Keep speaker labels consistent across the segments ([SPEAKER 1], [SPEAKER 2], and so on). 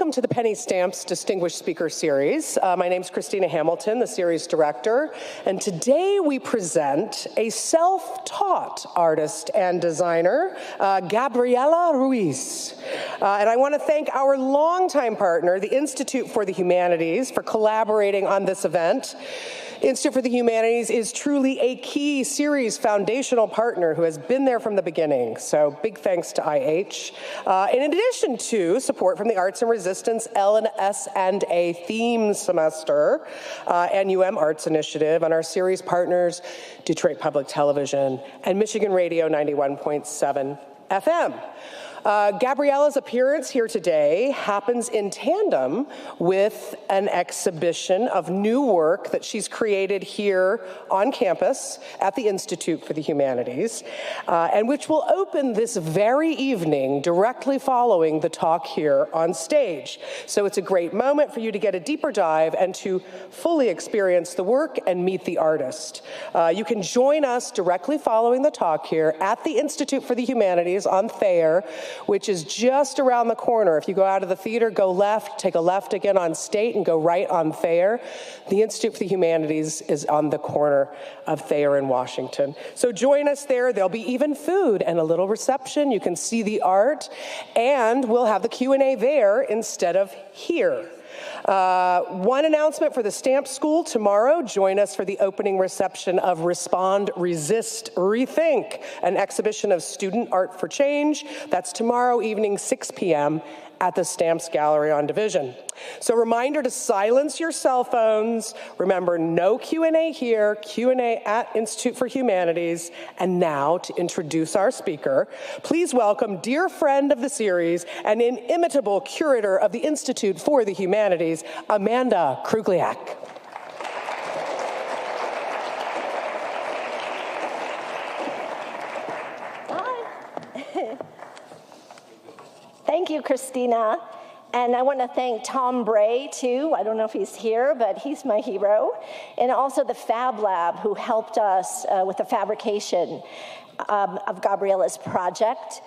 [SPEAKER 1] Welcome to the Penny Stamps Distinguished Speaker Series. My name is Christina Hamilton, the series director, and today we present a self-taught artist and designer, Gabriela Ruiz. And I want to thank our longtime partner, the Institute for the Humanities, for collaborating on this event. Institute for the Humanities is truly a key series foundational partner who has been there from the beginning, so big thanks to IH. In addition to support from the Arts and Resistance L&S&A theme semester and UM Arts Initiative, and our series partners, Detroit Public Television and Michigan Radio 91.7 FM. Gabriela's appearance here today happens in tandem with an exhibition of new work that she's created here on campus at the Institute for the Humanities, and which will open this very evening directly following the talk here on stage. So it's a great moment for you to get a deeper dive and to fully experience the work and meet the artist. You can join us directly following the talk here at the Institute for the Humanities on Thayer, which is just around the corner. If you go out of the theater, go left, take a left again on State, and go right on Thayer. The Institute for the Humanities is on the corner of Thayer and Washington. So join us there. There'll be even food and a little reception. You can see the art, and we'll have the Q&A there instead of here. One announcement for the Stamp School tomorrow. Join us for the opening reception of Respond, Resist, Rethink, an exhibition of student art for change. That's tomorrow evening, 6 p.m. at the Stamps Gallery on Division. So reminder to silence your cell phones. Remember, no Q&A here, Q&A at Institute for Humanities. And now to introduce our speaker, please welcome dear friend of the series and inimitable curator of the Institute for the Humanities, Amanda Krugliak.
[SPEAKER 2] Hi. Thank you, Christina. And I want to thank Tom Bray, too. I don't know if he's here, but he's my hero. And also the Fab Lab, who helped us with the fabrication of Gabriela's project.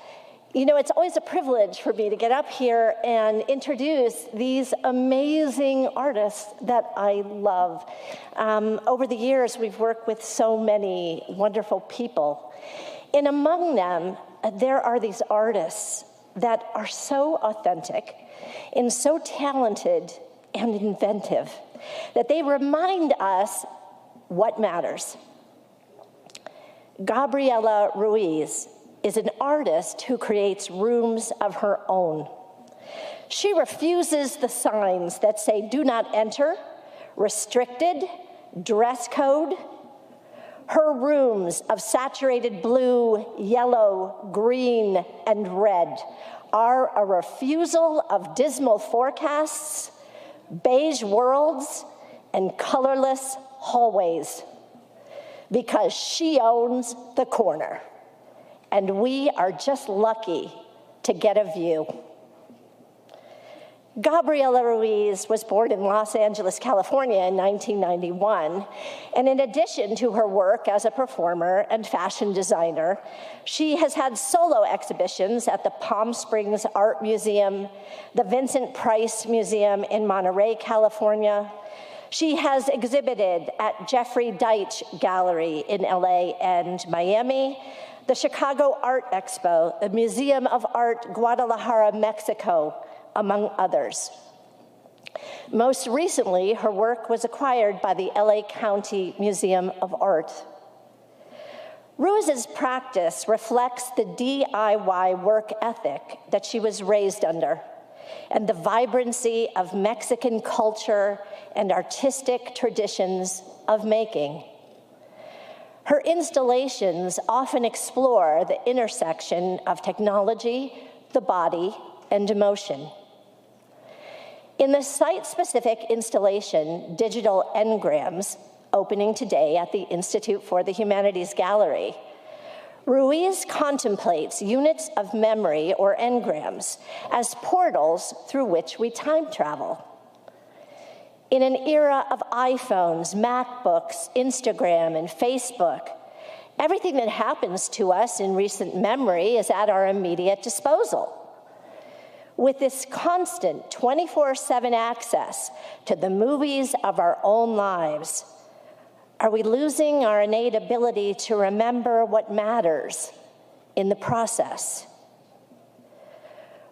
[SPEAKER 2] You know, it's always a privilege for me to get up here and introduce these amazing artists that I love. Over the years, we've worked with so many wonderful people. And among them, there are these artists that are so authentic and so talented and inventive that they remind us what matters. Gabriela Ruiz is an artist who creates rooms of her own. She refuses the signs that say do not enter, restricted, dress code. Her rooms of saturated blue, yellow, green, and red are a refusal of dismal forecasts, beige worlds, and colorless hallways, because she owns the corner, and we are just lucky to get a view. Gabriela Ruiz was born in Los Angeles, California in 1991, and in addition to her work as a performer and fashion designer, she has had solo exhibitions at the Palm Springs Art Museum, the Vincent Price Museum in Monterey, California. She has exhibited at Jeffrey Deitch Gallery in LA and Miami, the Chicago Art Expo, the Museum of Art, Guadalajara, Mexico, among others. Most recently, her work was acquired by the LA County Museum of Art. Ruiz's practice reflects the DIY work ethic that she was raised under, and the vibrancy of Mexican culture and artistic traditions of making. Her installations often explore the intersection of technology, the body, and emotion. In the site-specific installation, Digital Engrams, opening today at the Institute for the Humanities Gallery, Ruiz contemplates units of memory, or engrams, as portals through which we time travel. In an era of iPhones, MacBooks, Instagram, and Facebook, everything that happens to us in recent memory is at our immediate disposal. With this constant 24/7 access to the movies of our own lives, are we losing our innate ability to remember what matters in the process?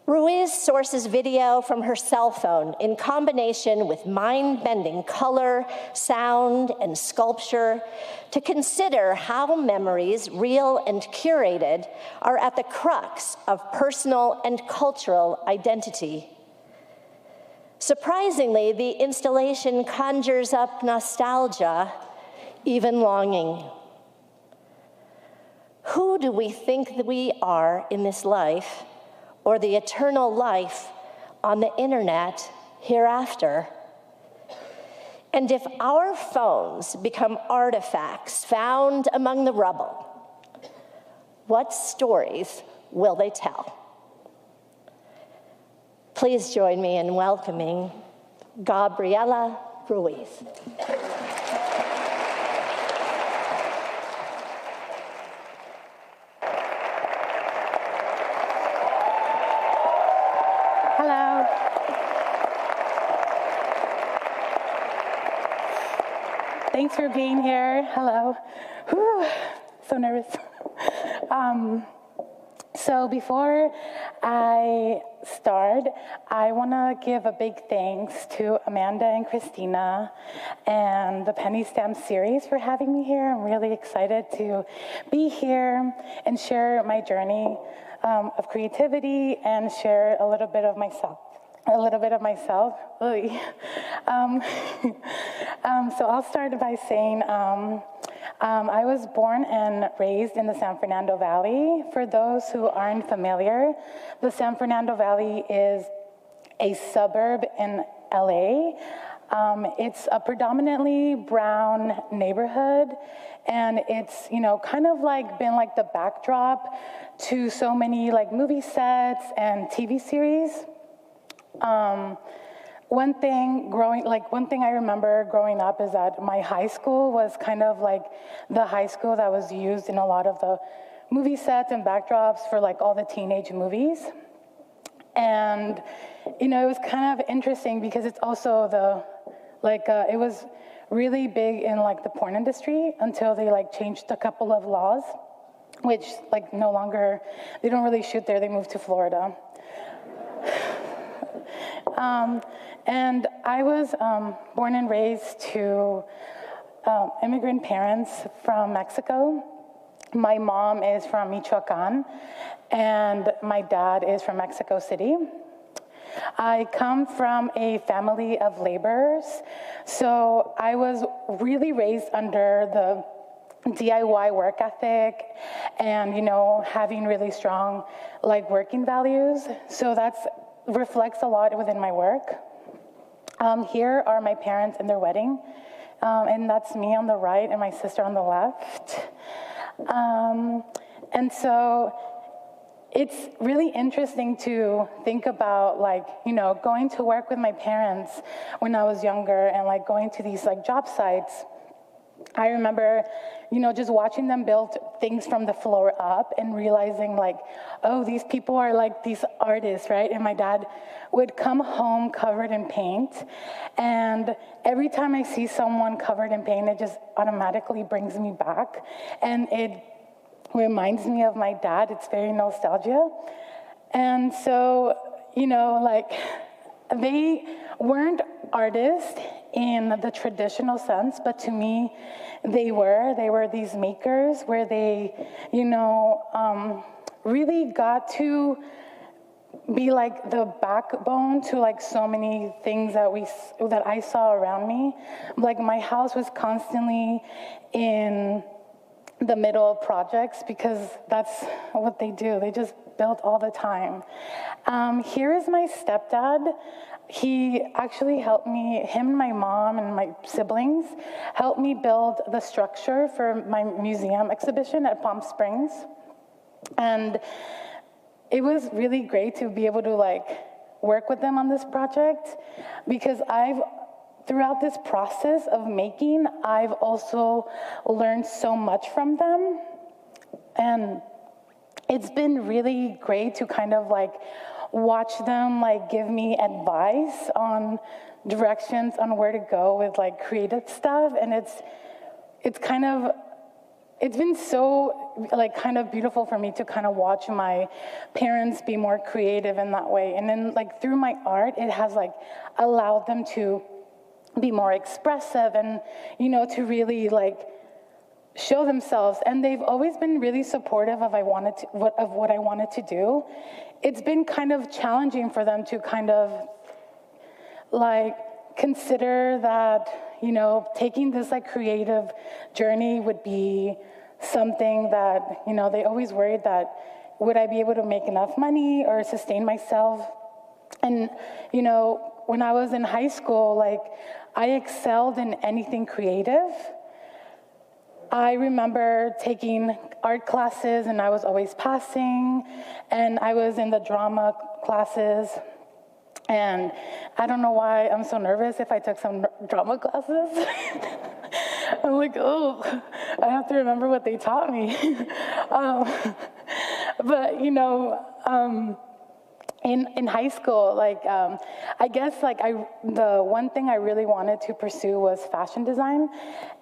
[SPEAKER 2] Ruiz sources video from her cell phone in combination with mind-bending color, sound, and sculpture to consider how memories, real and curated, are at the crux of personal and cultural identity. Surprisingly, the installation conjures up nostalgia, even longing. Who do we think that we are in this life, or the eternal life on the internet hereafter? And if our phones become artifacts found among the rubble, what stories will they tell? Please join me in welcoming Gabriela Ruiz.
[SPEAKER 3] Hello. Thanks for being here. Hello. Whew, so nervous. So before I start, I want to give a big thanks to Amanda and Christina and the Penny Stamp series for having me here. I'm really excited to be here and share my journey of creativity and share a little bit of myself. Really. So I'll start by saying I was born and raised in the San Fernando Valley. For those who aren't familiar, the San Fernando Valley is a suburb in LA. It's a predominantly brown neighborhood, and it's, kind of like been like the backdrop to so many like movie sets and TV series. One thing I remember growing up is that my high school was kind of like the high school that was used in a lot of the movie sets and backdrops for like all the teenage movies. And, it was kind of interesting because it's also it was really big in like the porn industry until they like changed a couple of laws, which like no longer, they don't really shoot there, they moved to Florida. And I was born and raised to immigrant parents from Mexico. My mom is from Michoacan, and my dad is from Mexico City. I come from a family of laborers, so I was really raised under the DIY work ethic and, having really strong like working values. So that's reflects a lot within my work. Here are my parents in their wedding, and that's me on the right and my sister on the left. And so it's really interesting to think about going to work with my parents when I was younger and like going to these like job sites. I remember, just watching them build things from the floor up and realizing like, oh, these people are like these artists, right? And my dad would come home covered in paint. And every time I see someone covered in paint, it just automatically brings me back. And it reminds me of my dad. It's very nostalgia. And so, they weren't artists in the traditional sense, but to me, they were these makers where they, really got to be like the backbone to like so many things that I saw around me. Like my house was constantly in the middle of projects because that's what they do. They just build all the time. Here is my stepdad. He actually helped me, him and my mom and my siblings, helped me build the structure for my museum exhibition at Palm Springs. And it was really great to be able to like work with them on this project because throughout this process of making, I've also learned so much from them. And it's been really great to kind of like watch them like give me advice on directions on where to go with like creative stuff. And it's been so like kind of beautiful for me to kind of watch my parents be more creative in that way. And then like through my art, it has like allowed them to be more expressive and, you know, to really like show themselves. And they've always been really supportive of what I wanted to do. It's been kind of challenging for them to kind of like consider that, you know, taking this like creative journey would be something that, you know, they always worried that would I be able to make enough money or sustain myself. And, you know, when I was in high school, like I excelled in anything creative. I remember taking art classes and I was always passing, and I was in the drama classes. And I don't know why I'm so nervous if I took some drama classes. I'm like, oh, I have to remember what they taught me. But, you know, in high school, like, I guess like the one thing I really wanted to pursue was fashion design.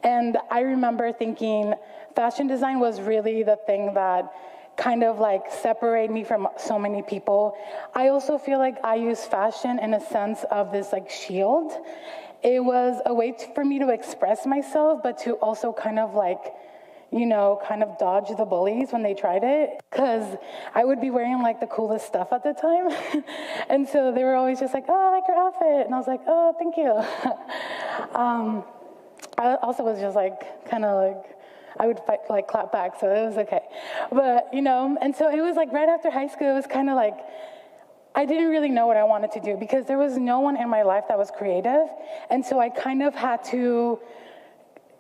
[SPEAKER 3] And I remember thinking fashion design was really the thing that kind of like separate me from so many people. I also feel like I use fashion in a sense of this like shield. It was a way for me to express myself, but to also kind of like, you know, kind of dodge the bullies when they tried it, because I would be wearing like the coolest stuff at the time. And so they were always just like, oh, I like your outfit. And I was like, oh, thank you. I also was just like, kind of like, I would like clap back, so it was okay. But, you know, and so it was like right after high school, it was kind of like, I didn't really know what I wanted to do because there was no one in my life that was creative. And so I kind of had to,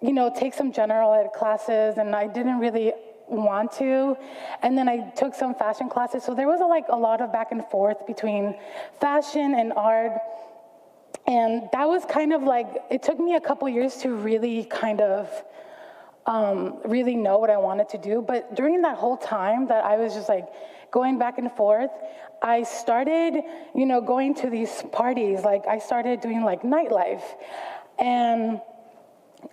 [SPEAKER 3] you know, take some general ed classes, and I didn't really want to. And then I took some fashion classes. So there was like a lot of back and forth between fashion and art. And that was kind of like, it took me a couple years to really kind of really know what I wanted to do. But during that whole time that I was just like going back and forth, I started, you know, going to these parties. Like I started doing like nightlife. And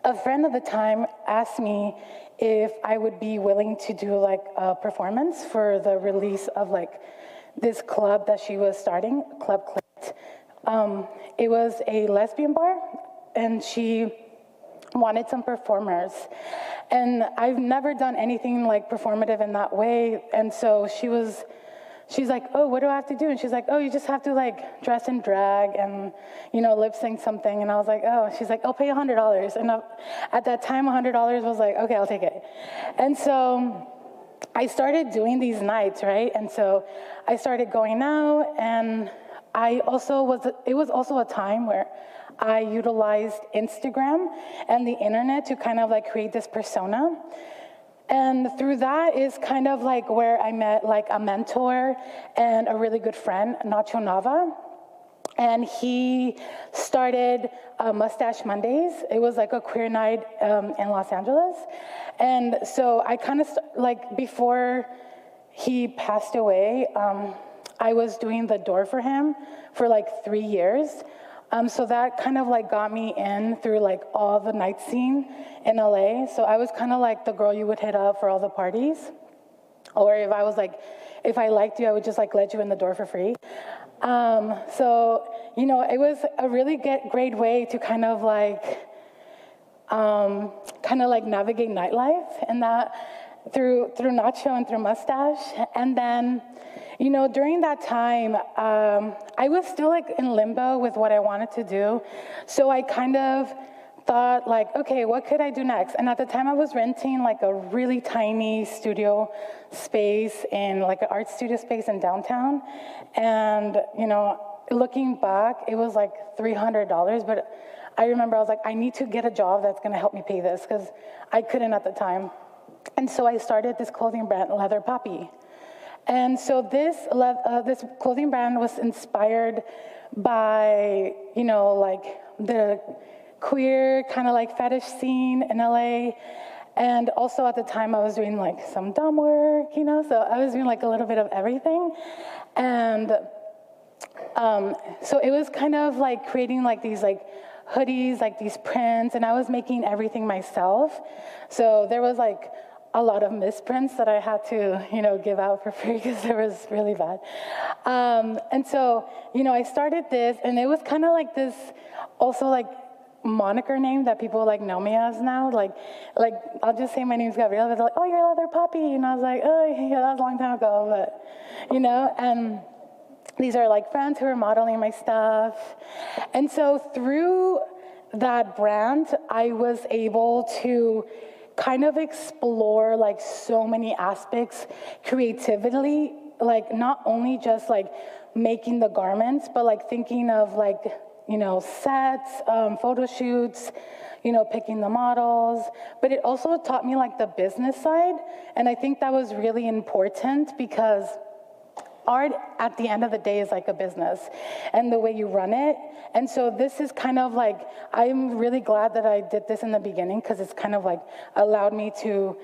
[SPEAKER 3] a friend at the time asked me if I would be willing to do like a performance for the release of like this club that she was starting, Club Clit. It was a lesbian bar, and she wanted some performers. And I've never done anything like performative in that way. And so she's like, oh, what do I have to do? And she's like, oh, you just have to like dress in drag and, you know, lip sync something. And I was like, oh, she's like, I'll pay $100. And at that time, $100 was like, okay, I'll take it. And so I started doing these nights, right? And so I started going out, and it was also a time where I utilized Instagram and the internet to kind of like create this persona. And through that is kind of like where I met like a mentor and a really good friend, Nacho Nava. And he started Mustache Mondays. It was like a queer night in Los Angeles. And so I kind of, like before he passed away, I was doing the door for him for like 3 years. So that kind of like got me in through like all the night scene in LA. So I was kind of like the girl you would hit up for all the parties. Or if I liked you, I would just like let you in the door for free. So, you know, it was a really great way to kind of like navigate nightlife, and that through Nacho and through Mustache. And then, you know, during that time, I was still like in limbo with what I wanted to do. So I kind of thought like, okay, what could I do next? And at the time I was renting like a really tiny studio space in like an art studio space in downtown. And, you know, looking back, it was like $300, but I remember I was like, I need to get a job that's gonna help me pay this, because I couldn't at the time. And so I started this clothing brand, Leather Poppy. And so this clothing brand was inspired by, you know, like the queer kind of like fetish scene in LA. And also at the time I was doing like some dumb work, you know, so I was doing like a little bit of everything. And So it was kind of like creating like these like hoodies, like these prints, and I was making everything myself. So there was like a lot of misprints that I had to, give out for free because it was really bad. And so, I started this, and it was kind of like this, also like moniker name that people like know me as now. Like I'll just say my name's Gabriela, but they're like, oh, you're a leather puppy, and I was like, oh, yeah, that was a long time ago, but and these are like friends who are modeling my stuff. And so through that brand, I was able to kind of explore like so many aspects creatively, like not only just like making the garments, but like thinking of like, sets, photo shoots, picking the models. But it also taught me like the business side. And I think that was really important because art at the end of the day is like a business and the way you run it. And so this is kind of like, I'm really glad that I did this in the beginning because it's kind of like allowed me to,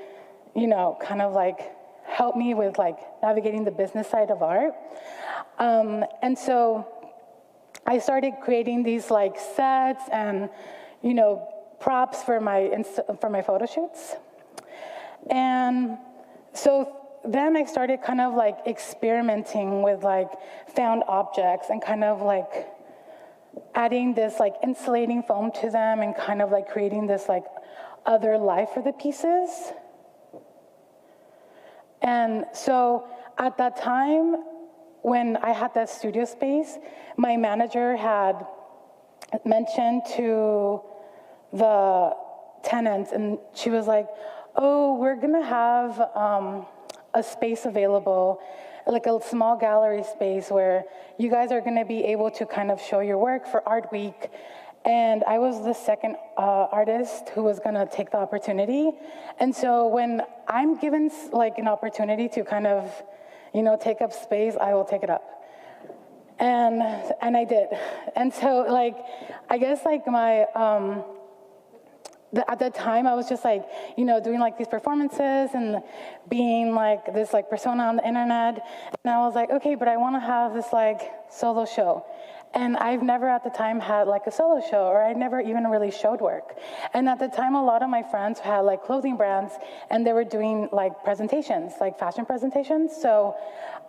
[SPEAKER 3] kind of like help me with like navigating the business side of art. And so I started creating these like sets and, props for my photo shoots. And so then I started kind of like experimenting with like found objects and kind of like adding this like insulating foam to them and kind of like creating this like other life for the pieces. And so at that time, when I had that studio space, my manager had mentioned to the tenants, and she was like, oh, we're gonna have a space available, like a small gallery space where you guys are gonna be able to kind of show your work for Art Week. And I was the second artist who was gonna take the opportunity. And so when I'm given like an opportunity to kind of, take up space, I will take it up. And I did. And so like, I guess like my, at that time, I was just like, doing like these performances and being like this like persona on the internet. And I was like, okay, but I want to have this like solo show. And I've never at the time had like a solo show, or I never even really showed work. And at the time, a lot of my friends had like clothing brands, and they were doing like presentations, like fashion presentations. So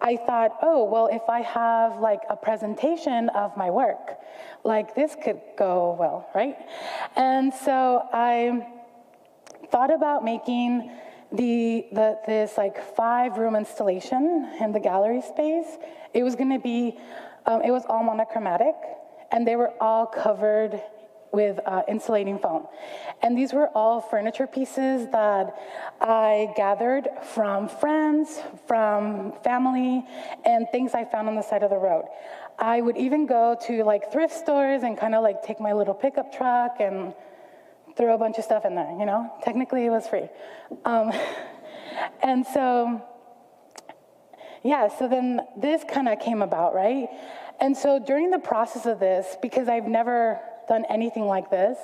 [SPEAKER 3] I thought, oh, well, if I have like a presentation of my work, like this could go well, right? And so I thought about making this like 5-room installation in the gallery space. It was gonna be, it was all monochromatic, and they were all covered with insulating foam. And these were all furniture pieces that I gathered from friends, from family, and things I found on the side of the road. I would even go to like thrift stores and kind of like take my little pickup truck and throw a bunch of stuff in there, Technically it was free. And so, yeah, so then this kind of came about, right? And so during the process of this, because I've never done anything like this,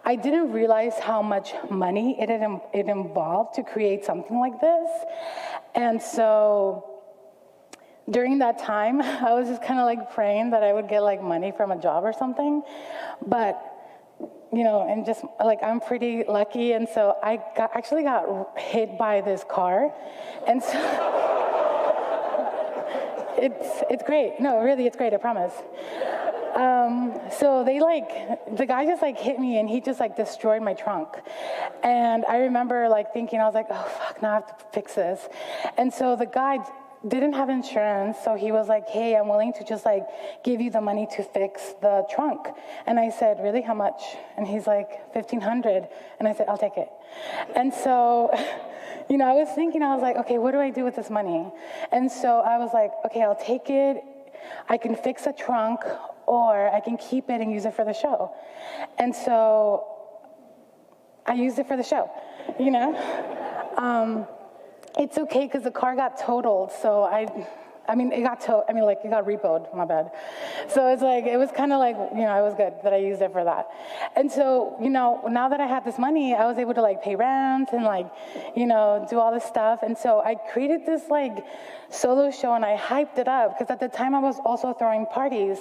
[SPEAKER 3] I didn't realize how much money it involved to create something like this. And so during that time, I was just kind of like praying that I would get like money from a job or something. But, and just like I'm pretty lucky. And so I actually got hit by this car. And so it's great. No, really, it's great, I promise. So the guy just like hit me, and he just like destroyed my trunk. And I remember like thinking, I was like, oh fuck, now I have to fix this. And so the guy didn't have insurance, so he was like, hey, I'm willing to just like give you the money to fix the trunk. And I said, really, how much? And he's like, $1,500. And I said, I'll take it. And so, I was thinking, I was like, okay, what do I do with this money? And so I was like, okay, I'll take it. I can fix a trunk, or I can keep it and use it for the show. And so I used it for the show, It's okay because the car got totaled, so it got repoed, my bad. So it's like, it was kind of like, it was good that I used it for that. And so, now that I had this money, I was able to like pay rent and like, do all this stuff. And so I created this like solo show and I hyped it up because at the time I was also throwing parties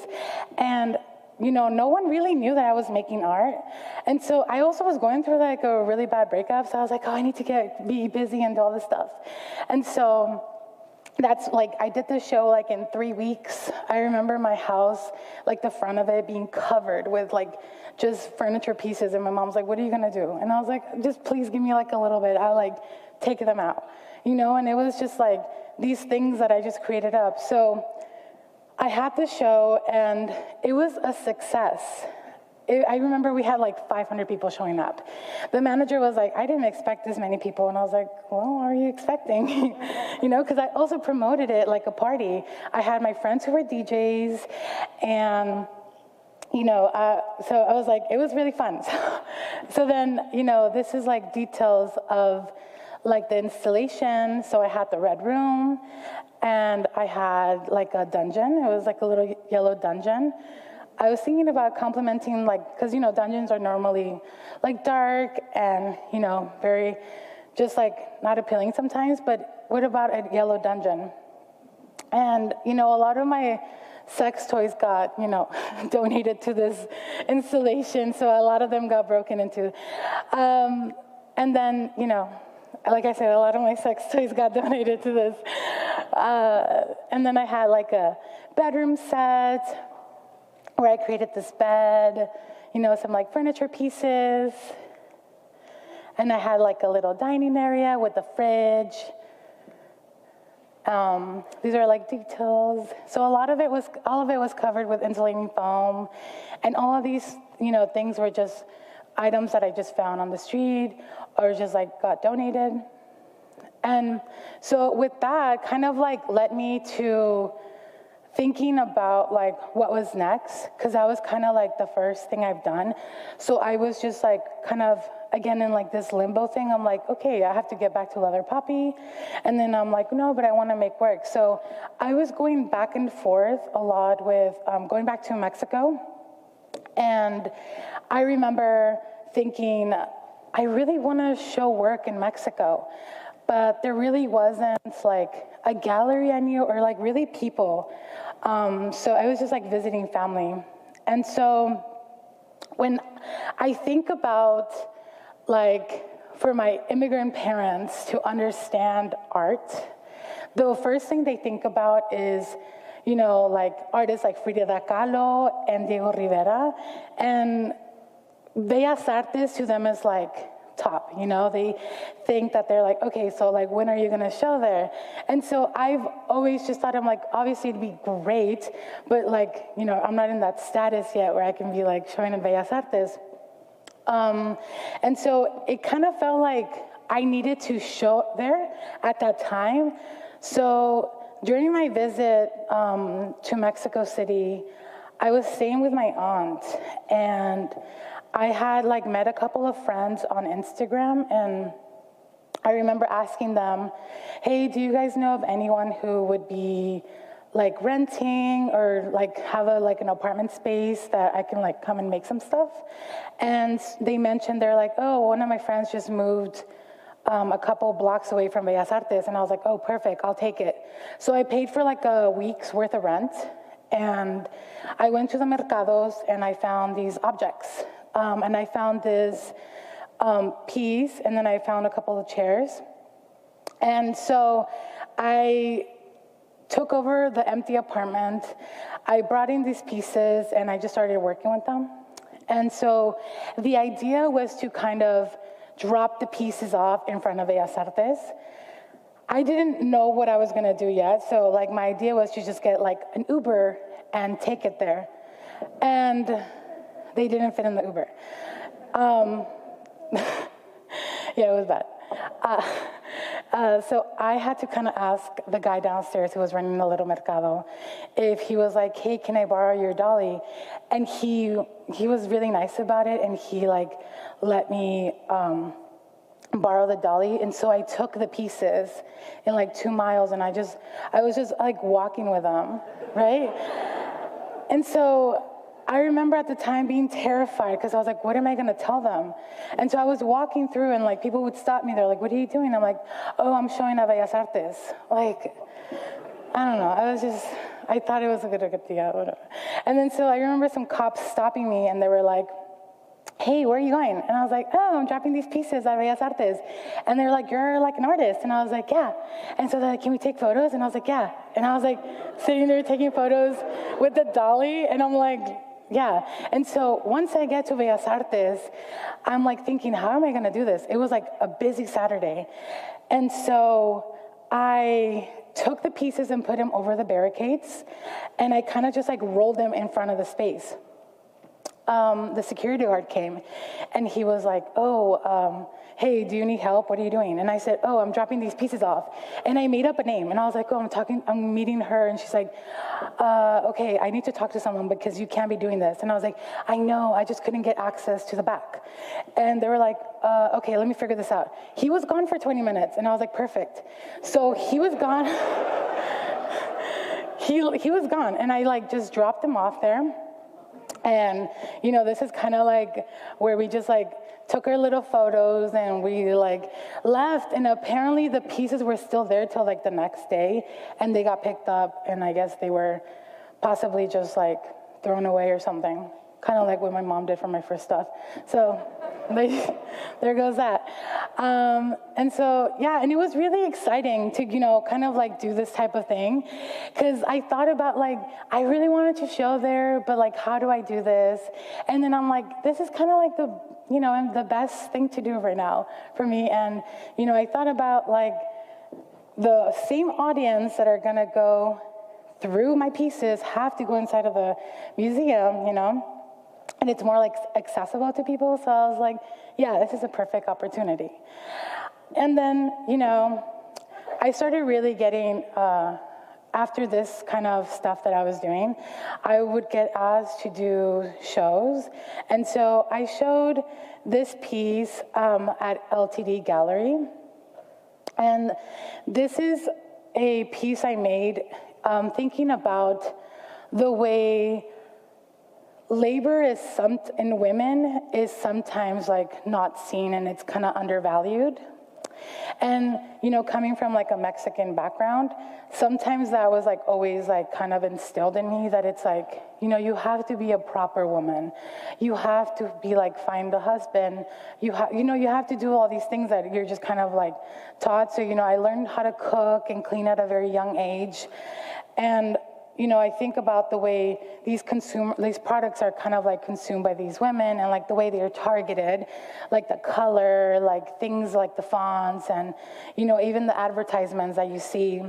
[SPEAKER 3] and no one really knew that I was making art. And so I also was going through like a really bad breakup. So I was like, I need to be busy and do all this stuff. And so that's like, I did this show like in 3 weeks. I remember my house, like the front of it being covered with like just furniture pieces. And my mom's like, what are you gonna do? And I was like, just please give me like a little bit. I'll like take them out, and it was just like these things that I just created up. So I had the show and it was a success. I remember we had like 500 people showing up. The manager was like, I didn't expect this many people. And I was like, well, what are you expecting? Because I also promoted it like a party. I had my friends who were DJs and, so I was like, it was really fun. So then, this is like details of like the installation. So I had the red room and I had like a dungeon. It was like a little yellow dungeon. I was thinking about complementing, like, because, dungeons are normally, like, dark and, very, just, like, not appealing sometimes, but what about a yellow dungeon? And, a lot of my sex toys got, donated to this installation, so a lot of them got broken into. And then, like I said, a lot of my sex toys got donated to this. And then I had, like, a bedroom set, where I created this bed, some like furniture pieces. And I had like a little dining area with a fridge. These are like details. So all of it was covered with insulating foam. And all of these, things were just items that I just found on the street or just like got donated. And so with that kind of like led me to thinking about like what was next, because that was kind of like the first thing I've done. So I was just like kind of again in like this limbo thing. I'm like, okay, I have to get back to Leather Poppy. And then I'm like, no, but I want to make work. So I was going back and forth a lot with going back to Mexico. And I remember thinking, I really want to show work in Mexico. But there really wasn't like a gallery I knew or like really people. So I was just like visiting family. And so when I think about like for my immigrant parents to understand art, the first thing they think about is, like artists like Frida Kahlo and Diego Rivera. And Bellas Artes to them is like top, they think that they're like, okay, so like when are you gonna show there? And so I've always just thought, I'm like, obviously it'd be great, but like, I'm not in that status yet where I can be like showing in Bellas Artes. And so it kind of felt like I needed to show there at that time. So during my visit to Mexico City, I was staying with my aunt and I had like met a couple of friends on Instagram, and I remember asking them, hey, do you guys know of anyone who would be like renting or like have an apartment space that I can like come and make some stuff? And they mentioned, they're like, oh, one of my friends just moved a couple blocks away from Bellas Artes. And I was like, oh, perfect, I'll take it. So I paid for like a week's worth of rent. And I went to the mercados and I found these objects. And I found this piece, and then I found a couple of chairs. And so I took over the empty apartment. I brought in these pieces, and I just started working with them. And so the idea was to kind of drop the pieces off in front of Bellas Artes. I didn't know what I was going to do yet, so like my idea was to just get like an Uber and take it there. And they didn't fit in the Uber. Yeah, it was bad. So I had to kind of ask the guy downstairs who was running the little mercado if he was like, hey, can I borrow your dolly? And he was really nice about it, and he like let me borrow the dolly. And so I took the pieces in like 2 miles, and I was just like walking with them, right? And so I remember at the time being terrified because I was like, what am I going to tell them? And so I was walking through, and like people would stop me. They're like, what are you doing? I'm like, oh, I'm showing a Bellas Artes. Like, I don't know. I thought it was a good idea. Whatever. And then so I remember some cops stopping me, and they were like, hey, where are you going? And I was like, oh, I'm dropping these pieces at Bellas Artes. And they're like, you're like an artist. And I was like, yeah. And so they're like, can we take photos? And I was like, yeah. And I was like sitting there taking photos with the dolly, and I'm like, yeah. And so once I get to Bellas Artes, I'm like thinking, how am I going to do this? It was like a busy Saturday. And so I took the pieces and put them over the barricades, and I kind of just like rolled them in front of the space. The security guard came, and he was like, oh, hey, do you need help? What are you doing? And I said, oh, I'm dropping these pieces off. And I made up a name, and I was like, oh, I'm meeting her. And she's like, okay, I need to talk to someone because you can't be doing this. And I was like, I know, I just couldn't get access to the back. And they were like, okay, let me figure this out. He was gone for 20 minutes, and I was like, perfect. So he was gone. he was gone, and I like just dropped him off there. And, you know, this is kind of like where we just like took our little photos and we like left, and apparently the pieces were still there till like the next day, and they got picked up, and I guess they were possibly just like thrown away or something, kind of like what my mom did for my first stuff. So there goes that. And so, yeah, and it was really exciting to, you know, kind of like do this type of thing, because I thought about like, I really wanted to show there, but like, how do I do this? And then I'm like, this is kind of like the, you know, the best thing to do right now for me. And, you know, I thought about like the same audience that are going to go through my pieces have to go inside of the museum, you know, and it's more like accessible to people. So I was like, yeah, this is a perfect opportunity. And then, you know, I started really getting, after this kind of stuff that I was doing, I would get asked to do shows. And so I showed this piece at LTD Gallery. And this is a piece I made thinking about the way labor in women is sometimes like not seen, and it's kind of undervalued. And, you know, coming from like a Mexican background, sometimes that was like always like kind of instilled in me, that it's like, you know, you have to be a proper woman. You have to be like, find a husband. You have to do all these things that you're just kind of like taught. So, you know, I learned how to cook and clean at a very young age. And, you know, I think about the way these products are kind of like consumed by these women, and like the way they're targeted, like the color, like things like the fonts, and, you know, even the advertisements that you see.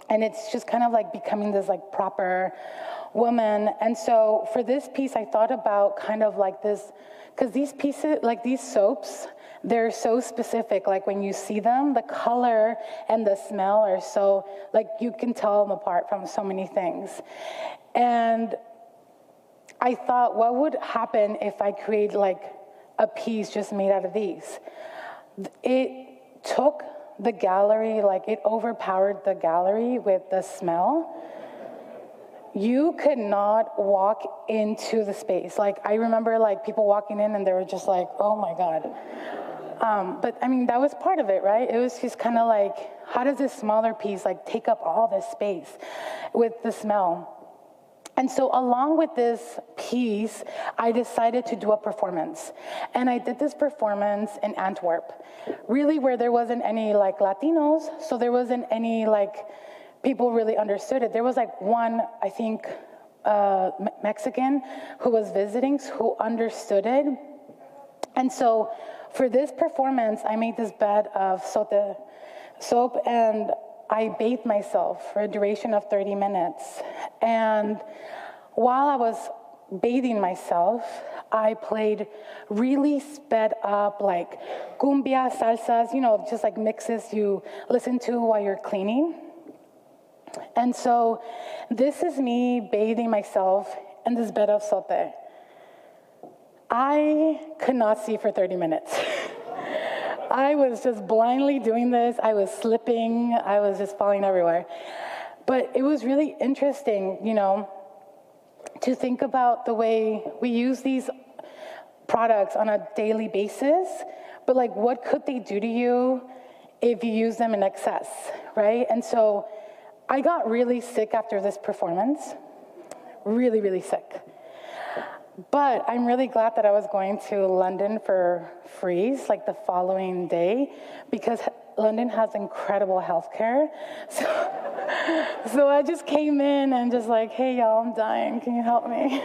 [SPEAKER 3] And it's just kind of like becoming this like proper woman. And so for this piece, I thought about kind of like this, because these pieces, like these soaps, they're so specific. Like when you see them, the color and the smell are so, like you can tell them apart from so many things. And I thought, what would happen if I create like a piece just made out of these? It took the gallery, like it overpowered the gallery with the smell. You could not walk into the space. Like I remember like people walking in and they were just like, oh my God. But I mean, that was part of it, right? It was just kind of like, how does this smaller piece like take up all this space with the smell? And so along with this piece, I decided to do a performance. And I did this performance in Antwerp, really where there wasn't any like Latinos, so there wasn't any like people really understood it. There was like one, I think, Mexican who was visiting who understood it. And so for this performance, I made this bed of soap, and I bathed myself for a duration of 30 minutes. And while I was bathing myself, I played really sped up, like cumbia, salsas, you know, just like mixes you listen to while you're cleaning. And so this is me bathing myself in this bed of sote. I could not see for 30 minutes. I was just blindly doing this. I was slipping. I was just falling everywhere. But it was really interesting, you know, to think about the way we use these products on a daily basis, but like what could they do to you if you use them in excess, right? And so I got really sick after this performance, really, really sick. But I'm really glad that I was going to London for Freeze, like the following day, because London has incredible healthcare. So I just came in and just like, hey, y'all, I'm dying. Can you help me?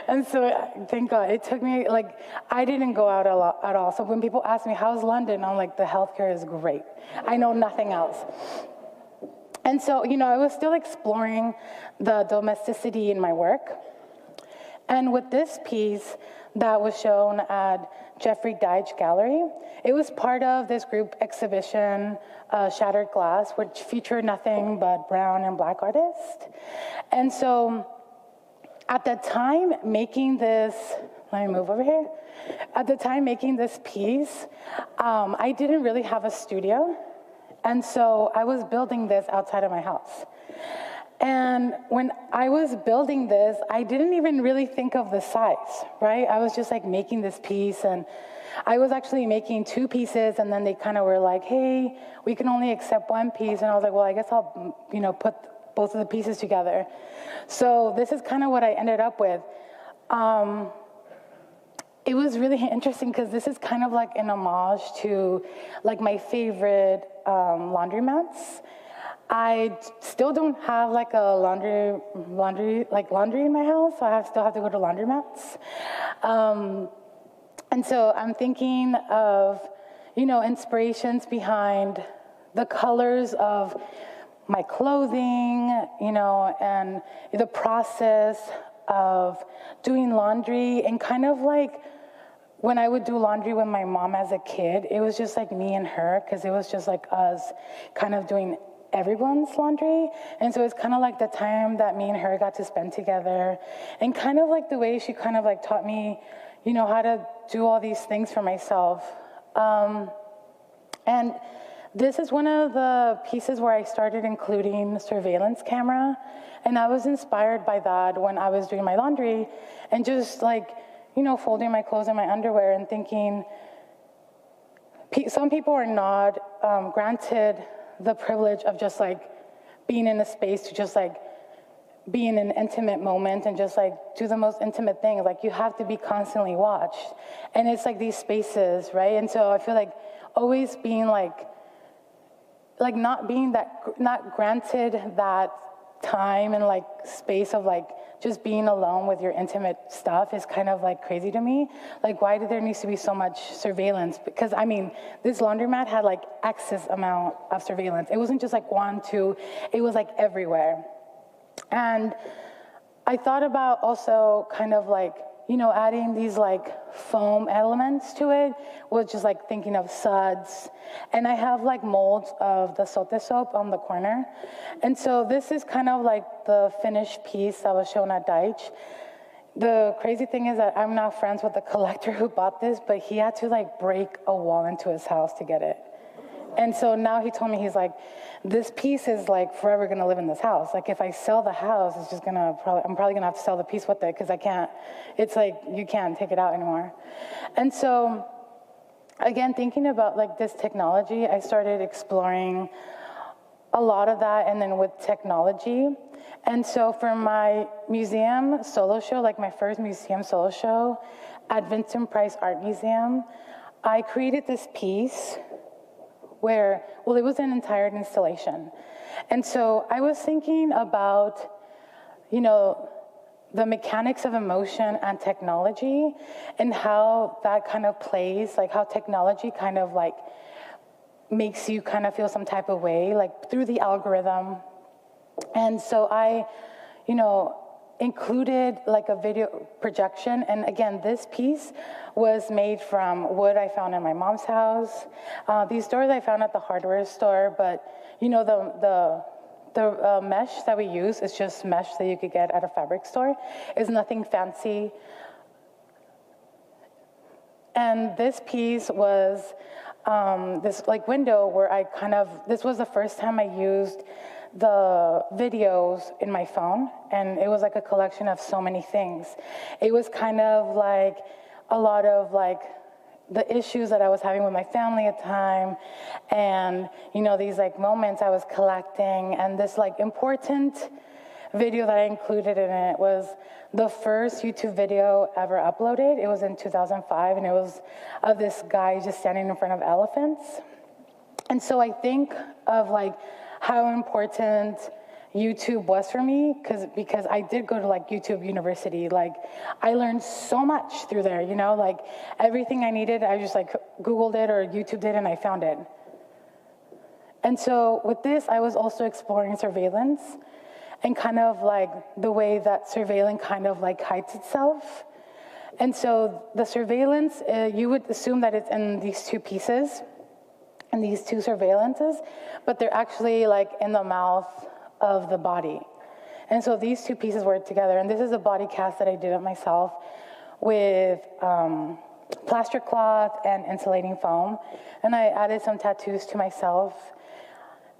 [SPEAKER 3] And so thank God, it took me, like, I didn't go out a lot at all. So when people ask me, how's London? I'm like, the healthcare is great. I know nothing else. And so, you know, I was still exploring the domesticity in my work. And with this piece that was shown at Jeffrey Deitch Gallery, it was part of this group exhibition, Shattered Glass, which featured nothing but brown and black artists. And so at the time making this, let me move over here. At the time making this piece, I didn't really have a studio. And so I was building this outside of my house. And when I was building this, I didn't even really think of the size, right? I was just like making this piece, and I was actually making 2 pieces, and then they kind of were like, hey, we can only accept 1 piece. And I was like, well, I guess I'll, you know, put both of the pieces together. So this is kind of what I ended up with. It was really interesting because this is kind of like an homage to like my favorite laundromats. I still don't have like a laundry in my house, so I still have to go to laundromats. And so I'm thinking of, you know, inspirations behind the colors of my clothing, you know, and the process of doing laundry, and kind of like when I would do laundry with my mom as a kid, it was just like me and her, because it was just like us kind of doing everyone's laundry. And so it's kind of like the time that me and her got to spend together, and kind of like the way she kind of like taught me, you know, how to do all these things for myself. And this is one of the pieces where I started including surveillance camera. And I was inspired by that when I was doing my laundry and just like, you know, folding my clothes and my underwear and thinking, some people are not granted the privilege of just like being in a space to just like be in an intimate moment and just like do the most intimate things. Like you have to be constantly watched. And it's like these spaces, right? And so I feel like always being like not granted that time and like space of like just being alone with your intimate stuff is kind of like crazy to me. Like, why did there needs to be so much surveillance? Because I mean, this laundromat had like excess amount of surveillance. It wasn't just like 1, 2, it was like everywhere. And I thought about also kind of like, you know, adding these like foam elements to it, was just like thinking of suds. And I have like molds of the sote soap on the corner. And so this is kind of like the finished piece that was shown at Deitch. The crazy thing is that I'm now friends with the collector who bought this, but he had to like break a wall into his house to get it. And so now he told me, he's like, this piece is like forever gonna live in this house. Like if I sell the house, it's just I'm probably gonna have to sell the piece with it, because I can't, it's like, you can't take it out anymore. And so, again, thinking about like this technology, I started exploring a lot of that, and then with technology. And so for my museum solo show, like my first museum solo show at Vincent Price Art Museum, I created this piece where, well, it was an entire installation. And so I was thinking about, you know, the mechanics of emotion and technology, and how that kind of plays, like how technology kind of like makes you kind of feel some type of way, like through the algorithm. And so I, you know, included like a video projection. And again, this piece was made from wood I found in my mom's house. These doors I found at the hardware store, but you know, the mesh that we use is just mesh that you could get at a fabric store. It's nothing fancy. And this piece was this like window where this was the first time I used the videos in my phone, and it was like a collection of so many things. It was kind of like a lot of like the issues that I was having with my family at the time, and these like moments I was collecting. And this like important video that I included in it was the first YouTube video ever uploaded. It was in 2005, and it was of this guy just standing in front of elephants. And so I think of like how important YouTube was for me, because I did go to like YouTube University. Like I learned so much through there, like everything I needed, I just like Googled it or YouTubed it and I found it. And so with this, I was also exploring surveillance and kind of like the way that surveillance kind of like hides itself. And so the surveillance, you would assume that it's in these two pieces, in these two surveillances, but they're actually like in the mouth of the body. And so these two pieces work together. And this is a body cast that I did of myself with plaster cloth and insulating foam. And I added some tattoos to myself.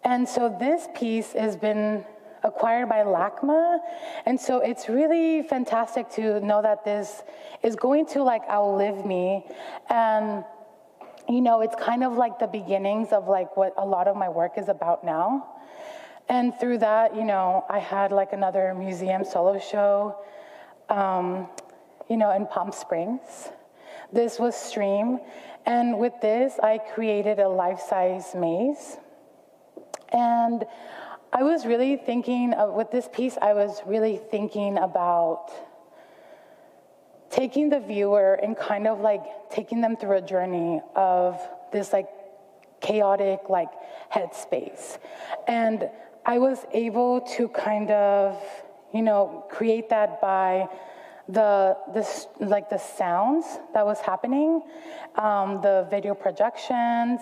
[SPEAKER 3] And so this piece has been acquired by LACMA. And so it's really fantastic to know that this is going to like outlive me. And it's kind of like the beginnings of like what a lot of my work is about now. And through that, I had like another museum solo show, in Palm Springs. This was Stream. And with this, I created a life-size maze. And I was really thinking, with this piece, I was really thinking about taking the viewer and kind of like taking them through a journey of this like chaotic like headspace. And I was able to kind of, create that by the sounds that was happening, the video projections,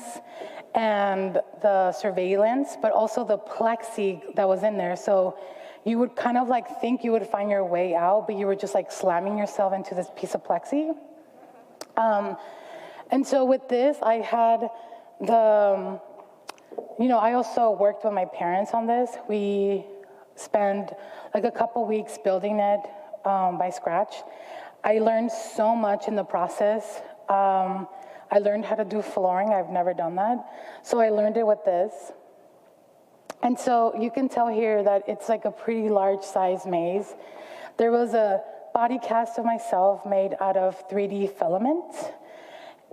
[SPEAKER 3] and the surveillance, but also the plexi that was in there. So you would kind of like think you would find your way out, but you were just like slamming yourself into this piece of plexi. And so with this, I had I also worked with my parents on this. We spent like a couple weeks building it by scratch. I learned so much in the process. I learned how to do flooring. I've never done that. So I learned it with this. And so you can tell here that it's like a pretty large size maze. There was a body cast of myself made out of 3D filament.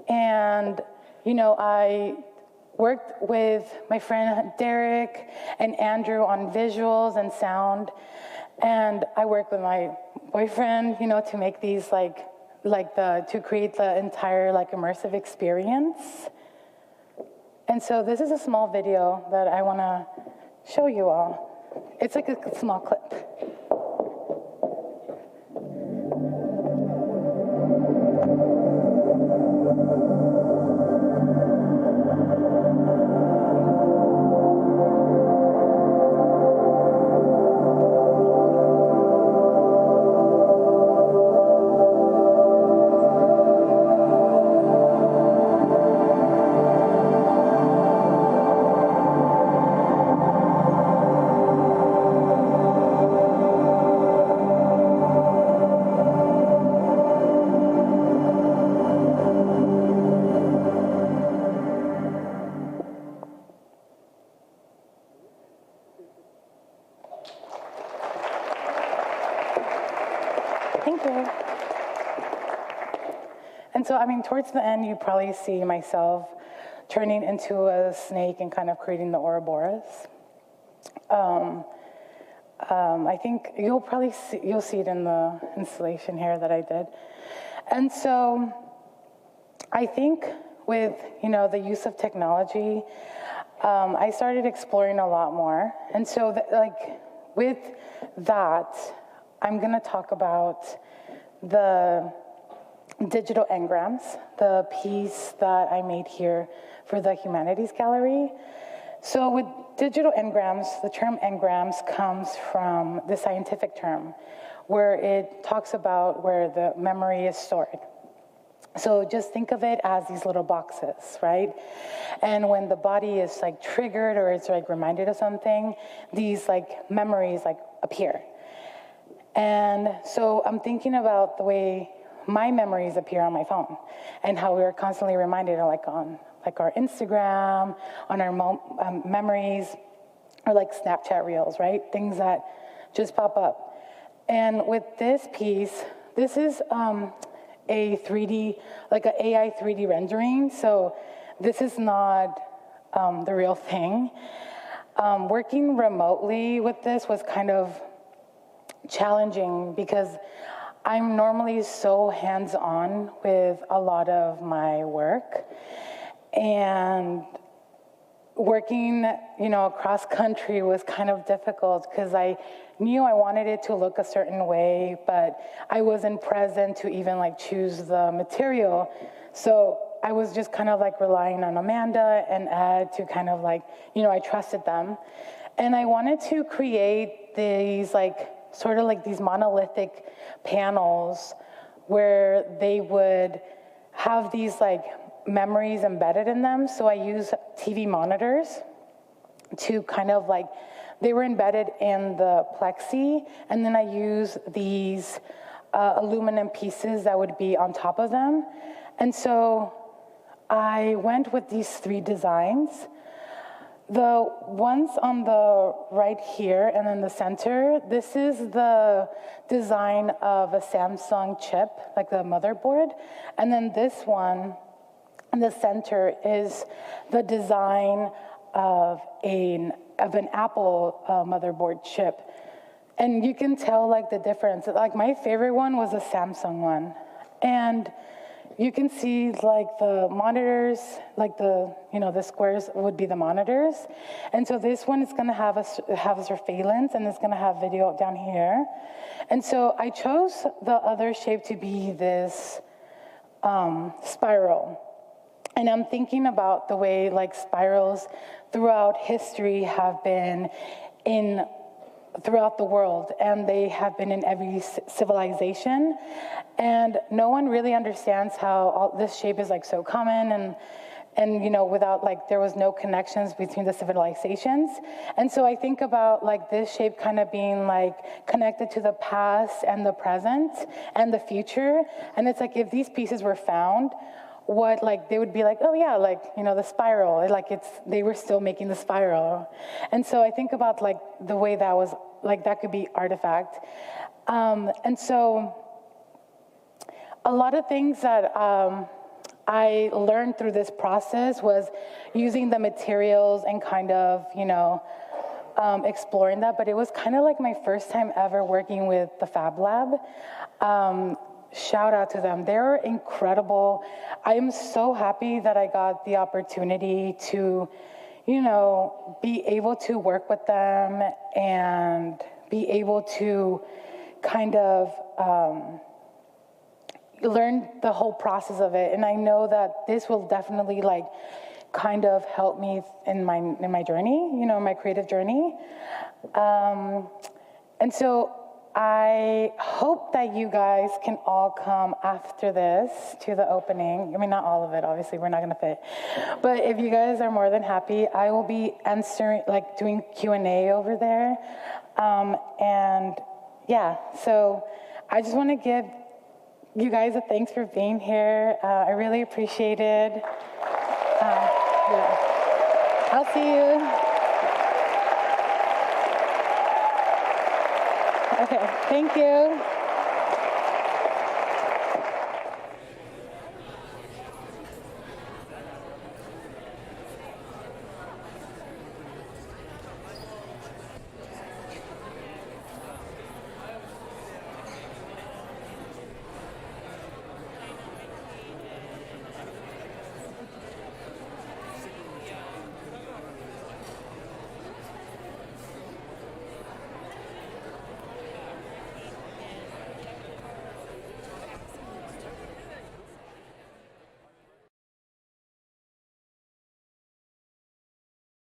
[SPEAKER 3] And, I worked with my friend Derek and Andrew on visuals and sound. And I worked with my boyfriend, to make these to create the entire like immersive experience. And so this is a small video that I want to show you all. It's like a small clip. Thank you. And so, towards the end, you probably see myself turning into a snake and kind of creating the Ouroboros. I think you'll see it in the installation here that I did. And so, I think with, the use of technology, I started exploring a lot more. And so, with that, I'm going to talk about the Digital Engrams, the piece that I made here for the Humanities Gallery. So with Digital Engrams, the term engrams comes from the scientific term, where it talks about where the memory is stored. So just think of it as these little boxes, right? And when the body is like triggered or it's like reminded of something, these like memories like appear. And so I'm thinking about the way my memories appear on my phone and how we're constantly reminded like on like our Instagram, on our memories, or like Snapchat reels, right? Things that just pop up. And with this piece, this is a 3D, like an AI 3D rendering. So this is not the real thing. Working remotely with this was kind of challenging because I'm normally so hands-on with a lot of my work. And working, across country was kind of difficult because I knew I wanted it to look a certain way, but I wasn't present to even like choose the material. So I was just kind of like relying on Amanda and Ed to kind of like, I trusted them. And I wanted to create these like, sort of like these monolithic panels where they would have these like memories embedded in them. So I use TV monitors to kind of like, they were embedded in the plexi, and then I use these aluminum pieces that would be on top of them. And so I went with these 3 designs. The ones on the right here and in the center, this is the design of a Samsung chip, like the motherboard. And then this one in the center is the design of an Apple motherboard chip. And you can tell like the difference. Like my favorite one was a Samsung one. And you can see like the monitors, like the squares would be the monitors. And so this one is gonna have a surveillance, and it's gonna have video down here. And so I chose the other shape to be this spiral. And I'm thinking about the way like spirals throughout history have been throughout the world, and they have been in every civilization. And no one really understands how this shape is like so common, and without like, there was no connections between the civilizations. And so I think about like this shape kind of being like connected to the past and the present and the future. And it's like, if these pieces were found, what like they would be like, oh yeah, like the spiral, like they were still making the spiral. And so I think about like the way that was like, that could be artifact. And so a lot of things that I learned through this process was using the materials and kind of exploring that. But it was kind of like my first time ever working with the Fab Lab. Shout out to them. They're incredible. I am so happy that I got the opportunity to, be able to work with them and be able to kind of learn the whole process of it. And I know that this will definitely like kind of help me in my journey, my creative journey. And so I hope that you guys can all come after this to the opening. I mean, not all of it, obviously, we're not gonna fit. But if you guys are more than happy, I will be answering, like doing Q&A over there. And yeah, so I just wanna give you guys a thanks for being here. I really appreciate it. Yeah. I'll see you. Okay, thank you.